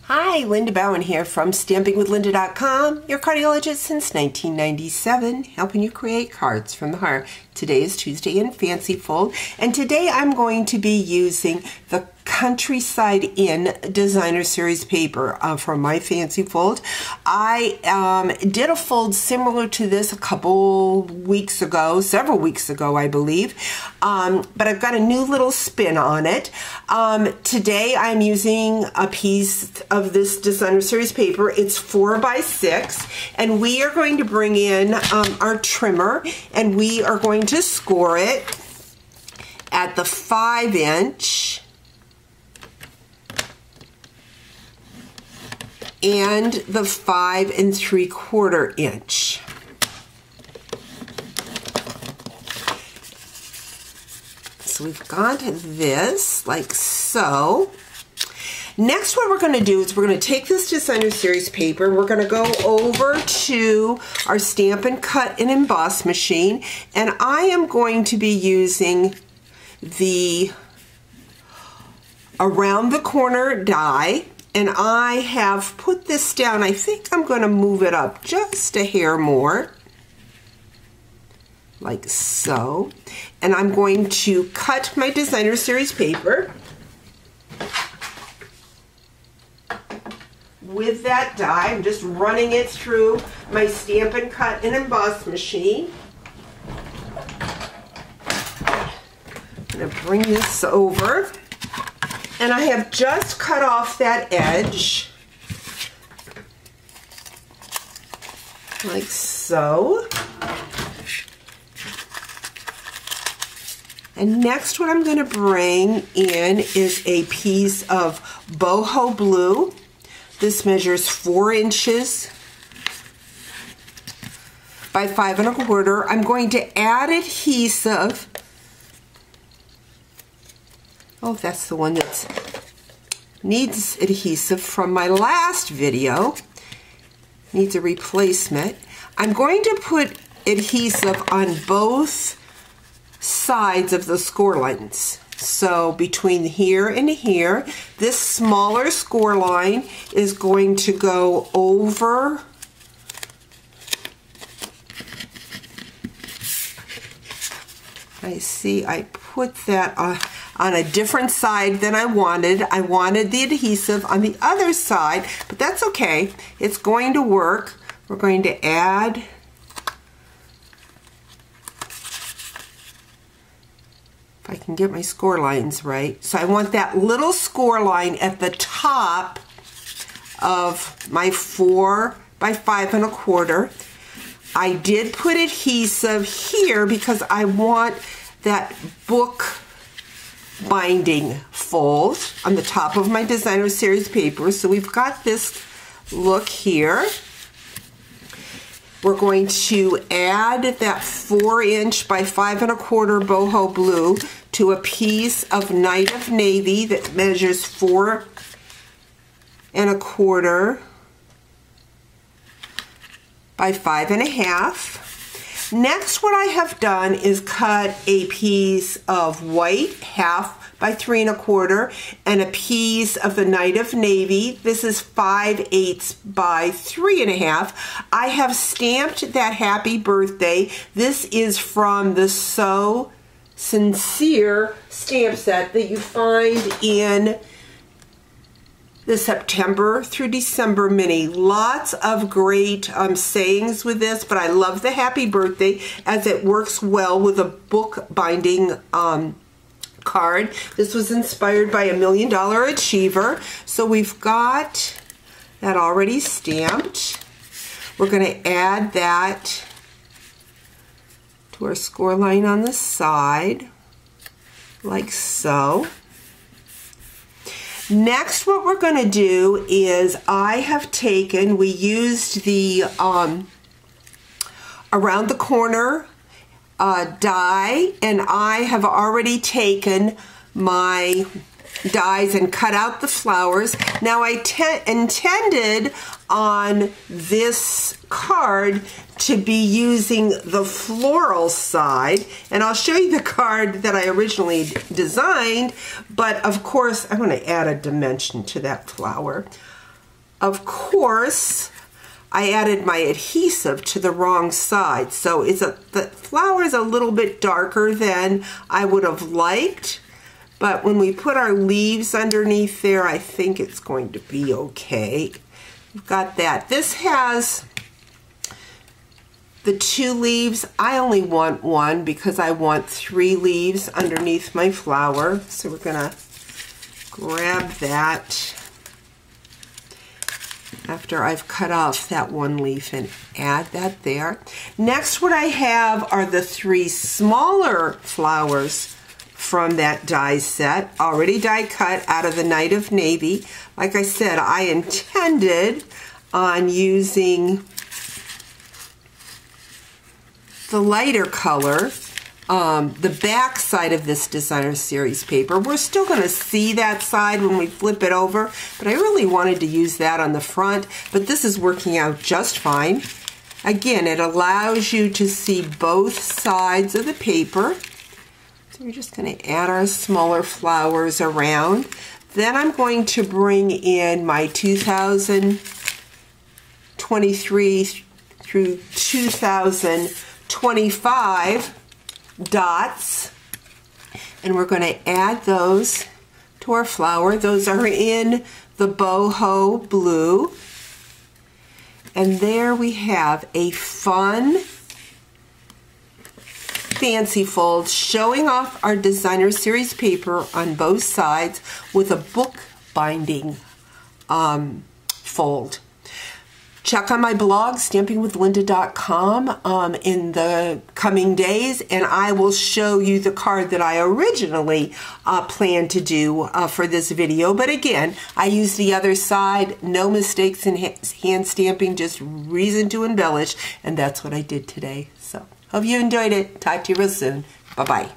Hi, Linda Bowen here from StampingWithLinda.com, your cardiologist since 1997, helping you create cards from the heart. Today is Tuesday in Fancy Fold, and today I'm going to be using the Countryside Inn Designer Series paper from my Fancy Fold. I did a fold similar to this a couple weeks ago, several weeks ago I believe, but I've got a new little spin on it. Today I'm using a piece of this Designer Series paper. It's 4x6, and we are going to bring in our trimmer, and we are going to score it at the 5" and the 5 3/4". So we've got this like so. Next, what we're going to do is we're going to take this Designer Series paper, we're going to go over to our Stampin' Cut and Emboss machine, and I am going to be using the Around the Corner die, and I have put this down. I think I'm going to move it up just a hair more, like so, and I'm going to cut my Designer Series paper with that die. I'm just running it through my Stampin' Cut and Emboss machine. I'm going to bring this over, and I have just cut off that edge like so. And next, what I'm going to bring in is a piece of boho blue. This measures 4 inches by 5 1/4. I'm going to add adhesive. Oh, that's the one that needs adhesive from my last video. Needs a replacement. I'm going to put adhesive on both sides of the score lines. So between here and here, this smaller score line is going to go over I see I put that on a different side than I wanted. I wanted the adhesive on the other side, but that's okay. It's going to work. We're going to add I can get my score lines right. So I want that little score line at the top of my 4 by 5 1/4. I did put adhesive here because I want that book binding fold on the top of my Designer Series paper. So we've got this look here. We're going to add that 4" by 5 1/4 boho blue to a piece of Night of Navy that measures 4 1/4 by 5 1/2. Next, what I have done is cut a piece of white 1/2 by 3 1/4 and a piece of the Night of Navy. This is 5/8 by 3 1/2. I have stamped that happy birthday. This is from the So Sincere stamp set that you find in the September through December mini. Lots of great sayings with this, but I love the happy birthday as it works well with a book binding card. This was inspired by $1 Million Achiever. So we've got that already stamped. We're going to add that to our score line on the side, like so. Next, what we're going to do is we used the Around the Corner die, and I have already taken my dies and cut out the flowers. Now I intended on this card to be using the floral side, and I'll show you the card that I originally designed, but of course I'm going to add a dimension to that flower. of course, I added my adhesive to the wrong side. So the flower is a little bit darker than I would have liked. But when we put our leaves underneath there, I think it's going to be okay. We've got that. This has the 2 leaves. I only want 1 because I want 3 leaves underneath my flower. So we're gonna grab that after I've cut off that 1 leaf and add that there. Next, what I have are the 3 smaller flowers from that die set, already die cut out of the Night of Navy. Like I said, I intended on using the lighter color, the back side of this Designer Series paper. We're still going to see that side when we flip it over, but I really wanted to use that on the front, but this is working out just fine. Again, it allows you to see both sides of the paper. So we're just going to add our smaller flowers around. Then I'm going to bring in my 2023 through 2025 dots, and we're going to add those to our flower. Those are in the boho blue, and there we have a fun fancy fold showing off our Designer Series paper on both sides with a book binding fold. Check on my blog, stampingwithlynda.com, in the coming days, and I will show you the card that I originally planned to do for this video. But again, I used the other side, no mistakes in hand stamping, just reason to embellish, and that's what I did today. So, hope you enjoyed it. Talk to you real soon. Bye-bye.